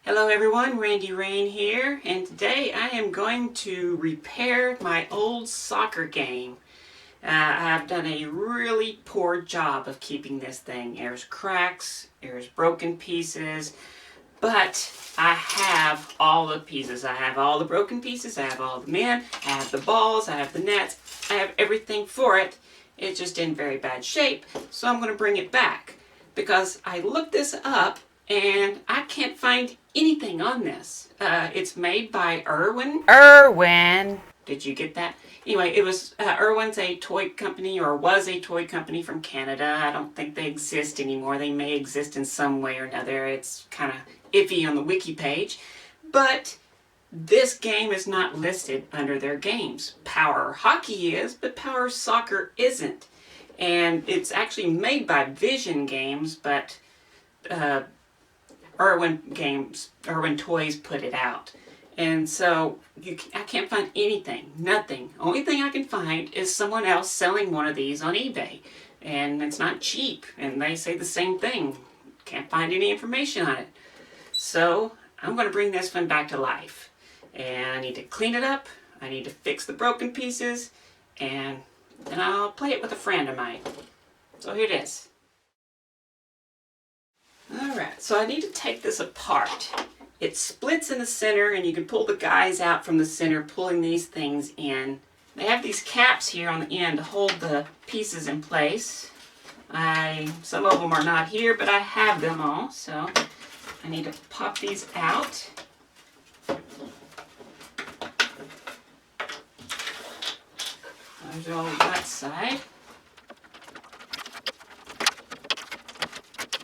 Hello everyone, Randy Rain here, and today I am going to repair my old soccer game. I've done a really poor job of keeping this thing. There's cracks, there's broken pieces, but I have all the pieces. I have all the broken pieces, I have all the men, I have the balls, I have the nets, I have everything for it. It's just in very bad shape, so I'm going to bring it back because I looked this up and I can't find anything on this. It's made by Irwin. Did you get that? Anyway, it was Irwin's a toy company, or was a toy company from Canada. I don't think they exist anymore. They may exist in some way or another. It's kind of iffy on the wiki page. But this game is not listed under their games. Power Hockey is, but Power Soccer isn't. And it's actually made by Vision Games, but Irwin Toys put it out. And so I can't find anything, nothing. Only thing I can find is someone else selling one of these on eBay. And it's not cheap, and they say the same thing. Can't find any information on it. So I'm going to bring this one back to life. And I need to clean it up, I need to fix the broken pieces, and then I'll play it with a friend of mine. So here it is. Alright, so I need to take this apart. It splits in the center and you can pull the guys out from the center, pulling these things in. They have these caps here on the end to hold the pieces in place. Some of them are not here, but I have them all, so I need to pop these out. There's all that side.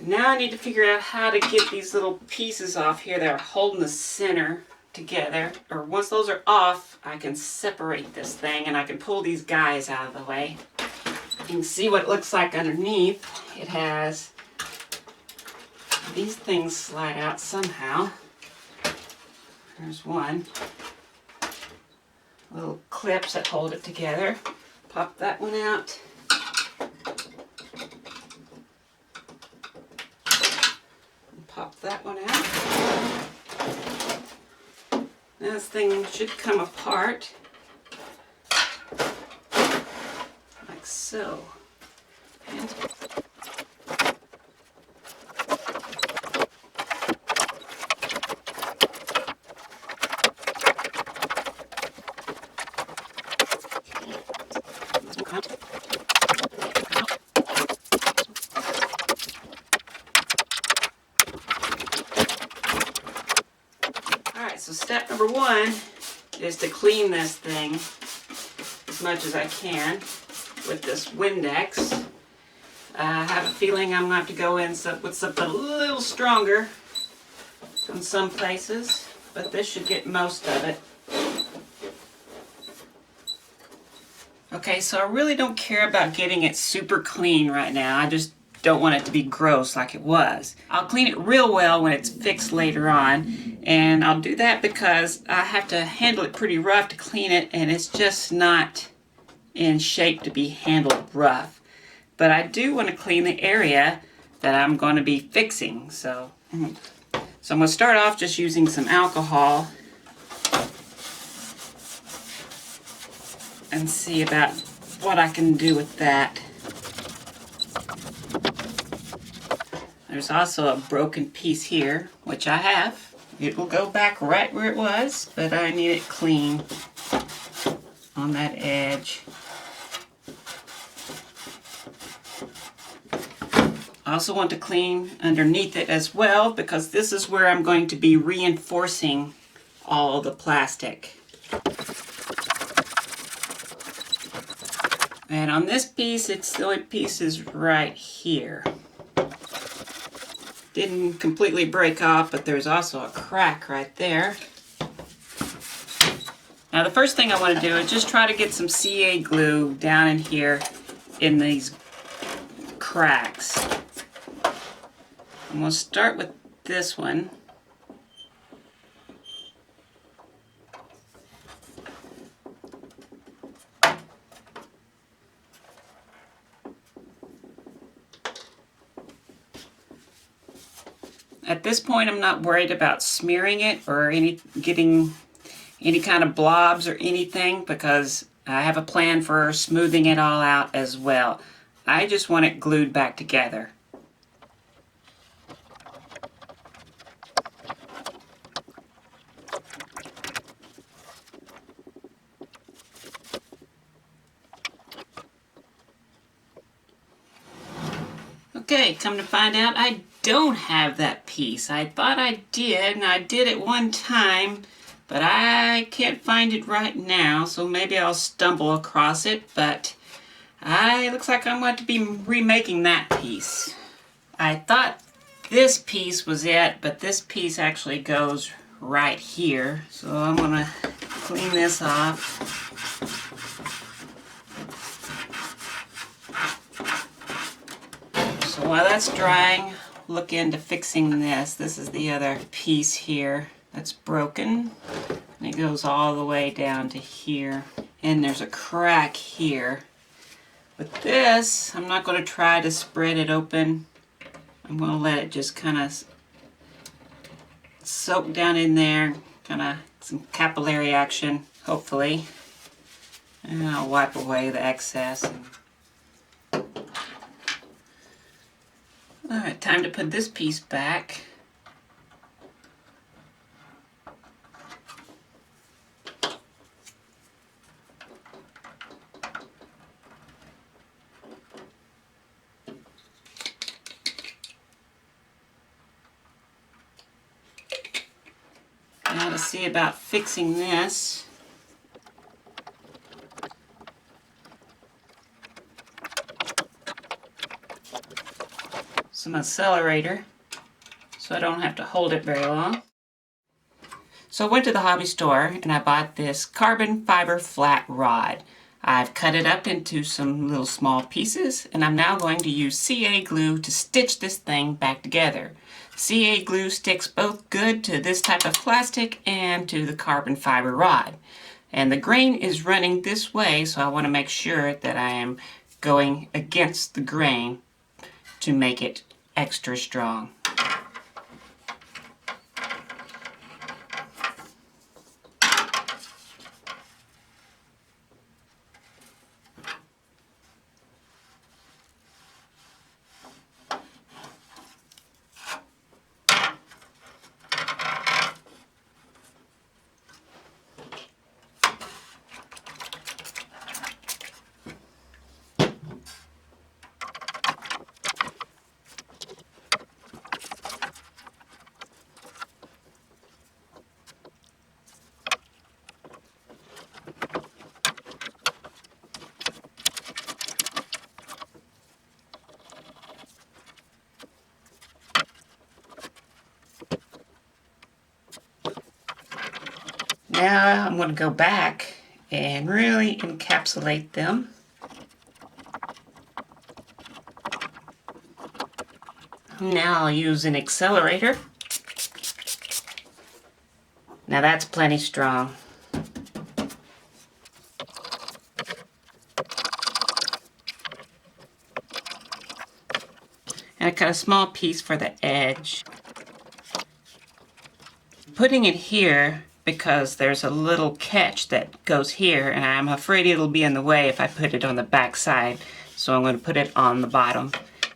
Now I need to figure out how to get these little pieces off here that are holding the center together. Or once those are off, I can separate this thing and I can pull these guys out of the way. You can see what it looks like underneath. It has these things slide out somehow. There's one. Little clips that hold it together. Pop that one out. Pop that one out. Now this thing should come apart like so. And so step number one is to clean this thing as much as I can with this Windex. I have a feeling I'm going to have to go in with something a little stronger in some places, but this should get most of it. Okay, so I really don't care about getting it super clean right now. I just don't want it to be gross like it was. I'll clean it real well when it's fixed later on, and I'll do that because I have to handle it pretty rough to clean it, and it's just not in shape to be handled rough. But I do want to clean the area that I'm going to be fixing. So I'm going to start off just using some alcohol and see about what I can do with that. There's also a broken piece here, which I have. It will go back right where it was, but I need it clean on that edge. I also want to clean underneath it as well, because this is where I'm going to be reinforcing all the plastic. And on this piece, the only piece is right here. Didn't completely break off, but there's also a crack right there. Now the first thing I want to do is just try to get some CA glue down in here in these cracks. I'm going to start with this one. At this point, I'm not worried about smearing it or getting any kind of blobs or anything, because I have a plan for smoothing it all out as well. I just want it glued back together. Okay, come to find out, I don't have that piece. I thought I did, and I did it one time, but I can't find it right now, so maybe I'll stumble across it, but it looks like I'm going to be remaking that piece. I thought this piece was it, but this piece actually goes right here, so I'm going to clean this off. So while that's drying, look into fixing this. This is the other piece here that's broken, and it goes all the way down to here, and there's a crack here. With this, I'm not going to try to spread it open. I'm going to let it just kind of soak down in there, kind of some capillary action, hopefully. And I'll wipe away the excess. Alright, time to put this piece back. Now to see about fixing this. Some accelerator so I don't have to hold it very long. So I went to the hobby store and I bought this carbon fiber flat rod. I've cut it up into some little small pieces, and I'm now going to use CA glue to stitch this thing back together. CA glue sticks both good to this type of plastic and to the carbon fiber rod. And the grain is running this way, so I want to make sure that I am going against the grain to make it extra strong. Now I'm going to go back and really encapsulate them. Now I'll use an accelerator. Now that's plenty strong. And I cut a small piece for the edge. Putting it here because there's a little catch that goes here, and I'm afraid it'll be in the way if I put it on the back side. So I'm going to put it on the bottom.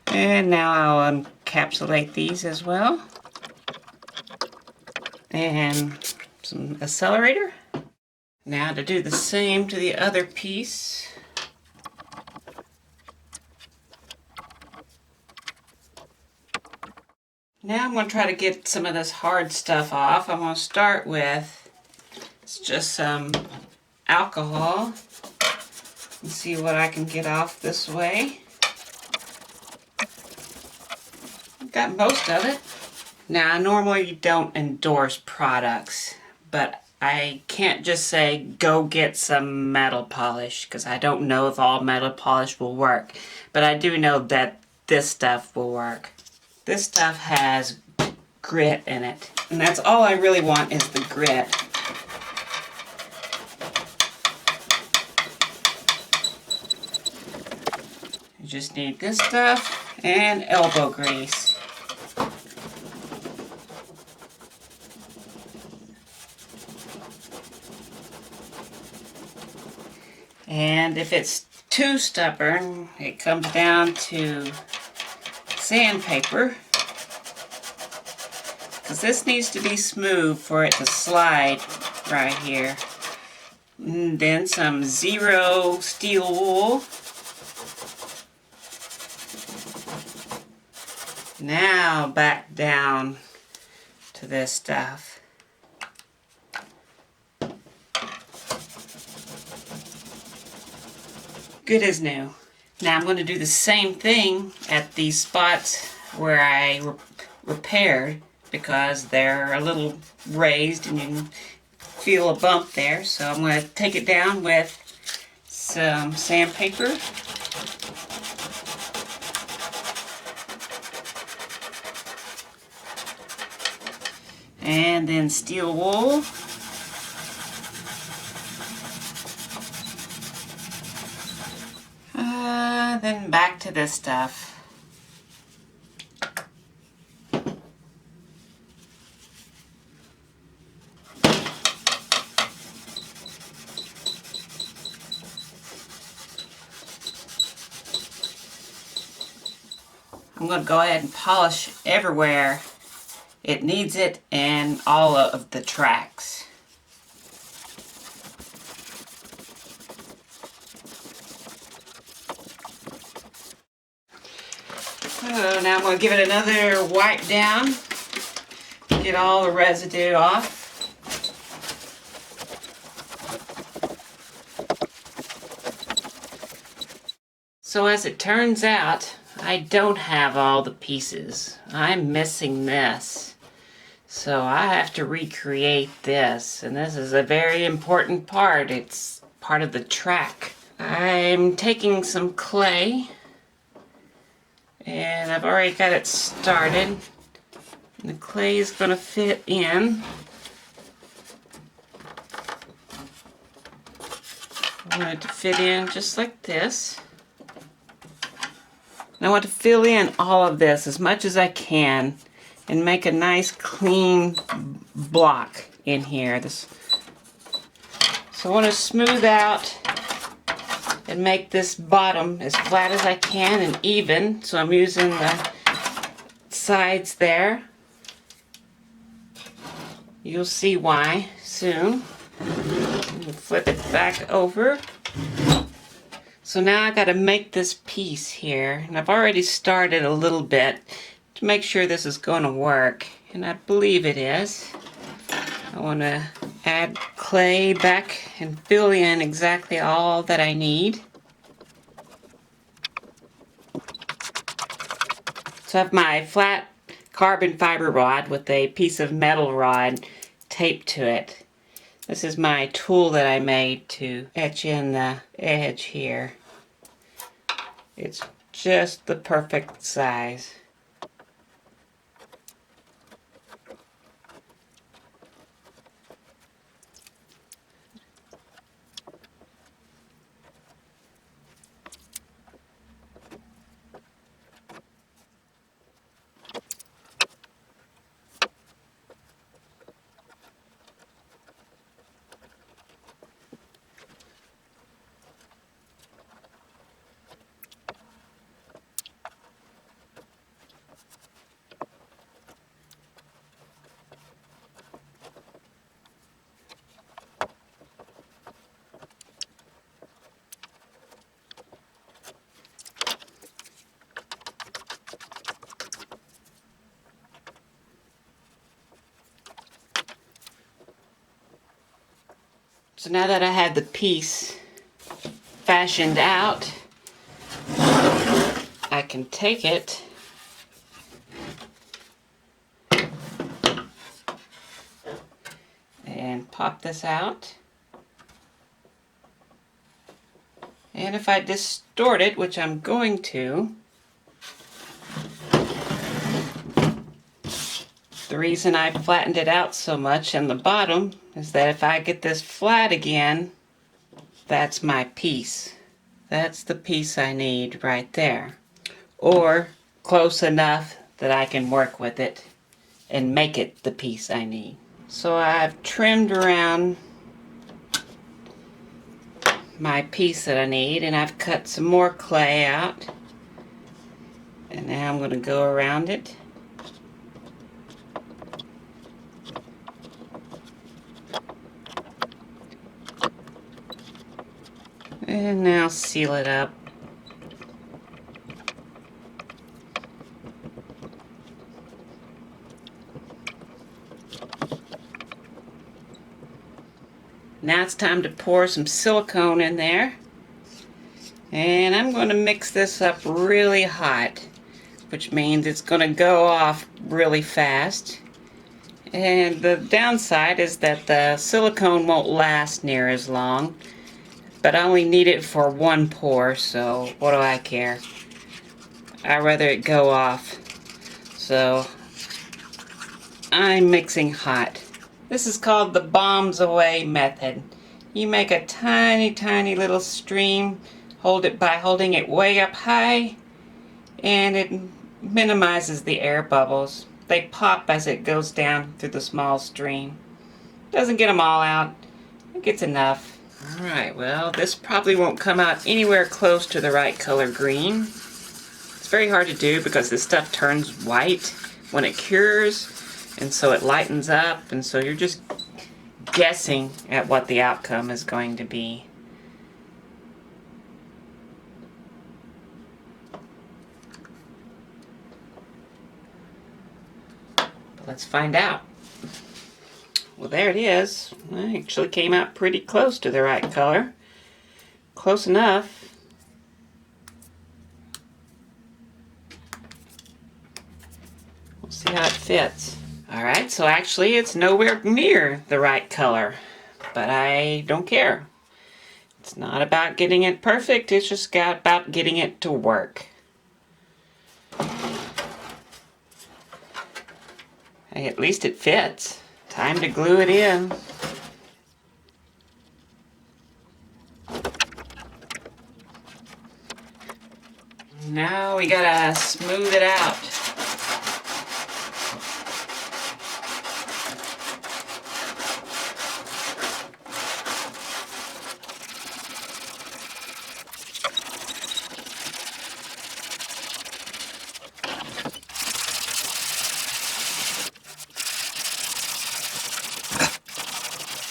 And now I'll encapsulate these as well. And some accelerator. Now to do the same to the other piece. Now I'm going to try to get some of this hard stuff off. I'm going to start with just some alcohol and see what I can get off this way. Got most of it. Now I normally don't endorse products, but I can't just say go get some metal polish, because I don't know if all metal polish will work, but I do know that this stuff will work. This stuff has grit in it, and that's all I really want is the grit. You just need this stuff and elbow grease. And if it's too stubborn, it comes down to sandpaper, because this needs to be smooth for it to slide right here. And then some zero steel wool. Now back down to this stuff. Good as new. Now I'm going to do the same thing at these spots where I repaired, because they're a little raised and you can feel a bump there. So I'm going to take it down with some sandpaper. And then steel wool. Then back to this stuff. I'm going to go ahead and polish everywhere it needs it and all of the tracks. So now I'm going to give it another wipe down, get all the residue off. So as it turns out, I don't have all the pieces. I'm missing this. So I have to recreate this, and this is a very important part. It's part of the track. I'm taking some clay, and I've already got it started. And the clay is going to fit in. I want it to fit in just like this. And I want to fill in all of this as much as I can and make a nice clean block in here. So I want to smooth out and make this bottom as flat as I can and even. So I'm using the sides there. You'll see why soon. Flip it back over. So now I got to make this piece here, and I've already started a little bit to make sure this is going to work, and I believe it is. I want to add clay back and fill in exactly all that I need. So I have my flat carbon fiber rod with a piece of metal rod taped to it. This is my tool that I made to etch in the edge here. It's just the perfect size. So now that I have the piece fashioned out, I can take it and pop this out. And if I distort it, which I'm going to, the reason I flattened it out so much in the bottom is that if I get this flat again, that's my piece. That's the piece I need right there. Or close enough that I can work with it and make it the piece I need. So I've trimmed around my piece that I need, and I've cut some more clay out. And now I'm going to go around it. And now seal it up. Now it's time to pour some silicone in there. And I'm going to mix this up really hot, which means it's going to go off really fast. And the downside is that the silicone won't last near as long, but I only need it for one pour, so what do I care? I'd rather it go off. So I'm mixing hot. This is called the bombs away method. You make a tiny, tiny little stream, hold it by holding it way up high, and it minimizes the air bubbles. They pop as it goes down through the small stream. Doesn't get them all out. It gets enough. Alright, well, this probably won't come out anywhere close to the right color green. It's very hard to do because this stuff turns white when it cures, and so it lightens up, and so you're just guessing at what the outcome is going to be. But let's find out. Well, there it is. It actually came out pretty close to the right color. Close enough. We'll see how it fits. Alright, so actually it's nowhere near the right color, but I don't care. It's not about getting it perfect, it's just about getting it to work. Hey, at least it fits. Time to glue it in. Now we gotta smooth it out.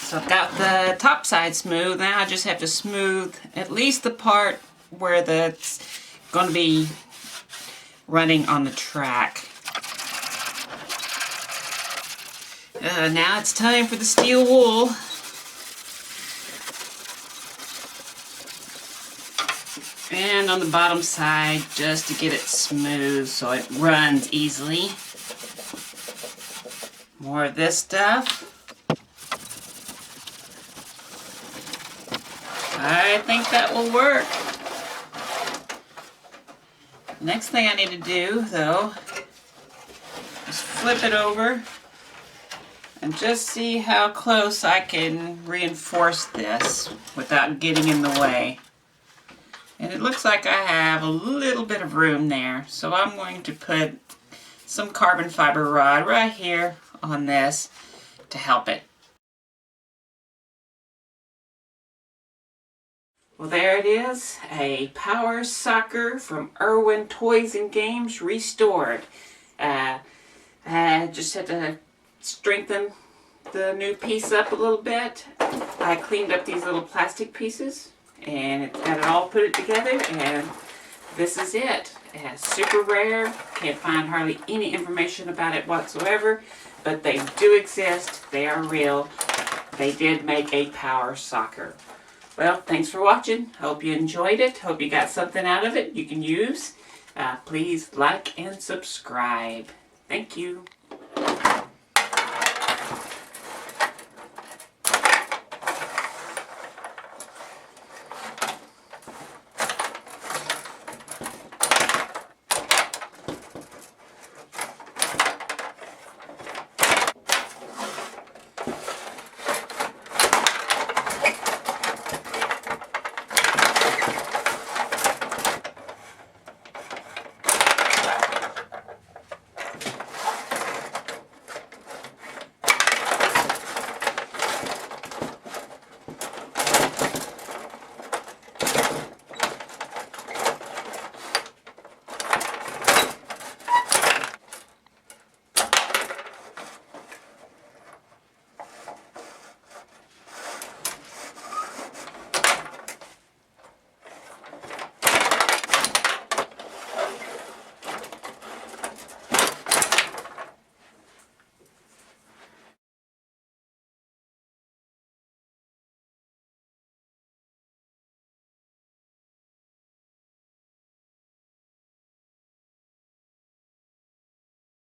So I've got the top side smooth. Now I just have to smooth at least the part where that's going to be running on the track. Now it's time for the steel wool. And on the bottom side, just to get it smooth so it runs easily. More of this stuff. I think that will work. Next thing I need to do, though, is flip it over and just see how close I can reinforce this without getting in the way. And it looks like I have a little bit of room there, so I'm going to put some carbon fiber rod right here on this to help it. Well, there it is, a power sucker from Irwin Games Restored. I just had to strengthen the new piece up a little bit. I cleaned up these little plastic pieces and got it all put it together, and this is it. It's super rare, can't find hardly any information about it whatsoever, but they do exist, they are real. They did make a power sucker. Well, thanks for watching. Hope you enjoyed it. Hope you got something out of it you can use. Please like and subscribe. Thank you.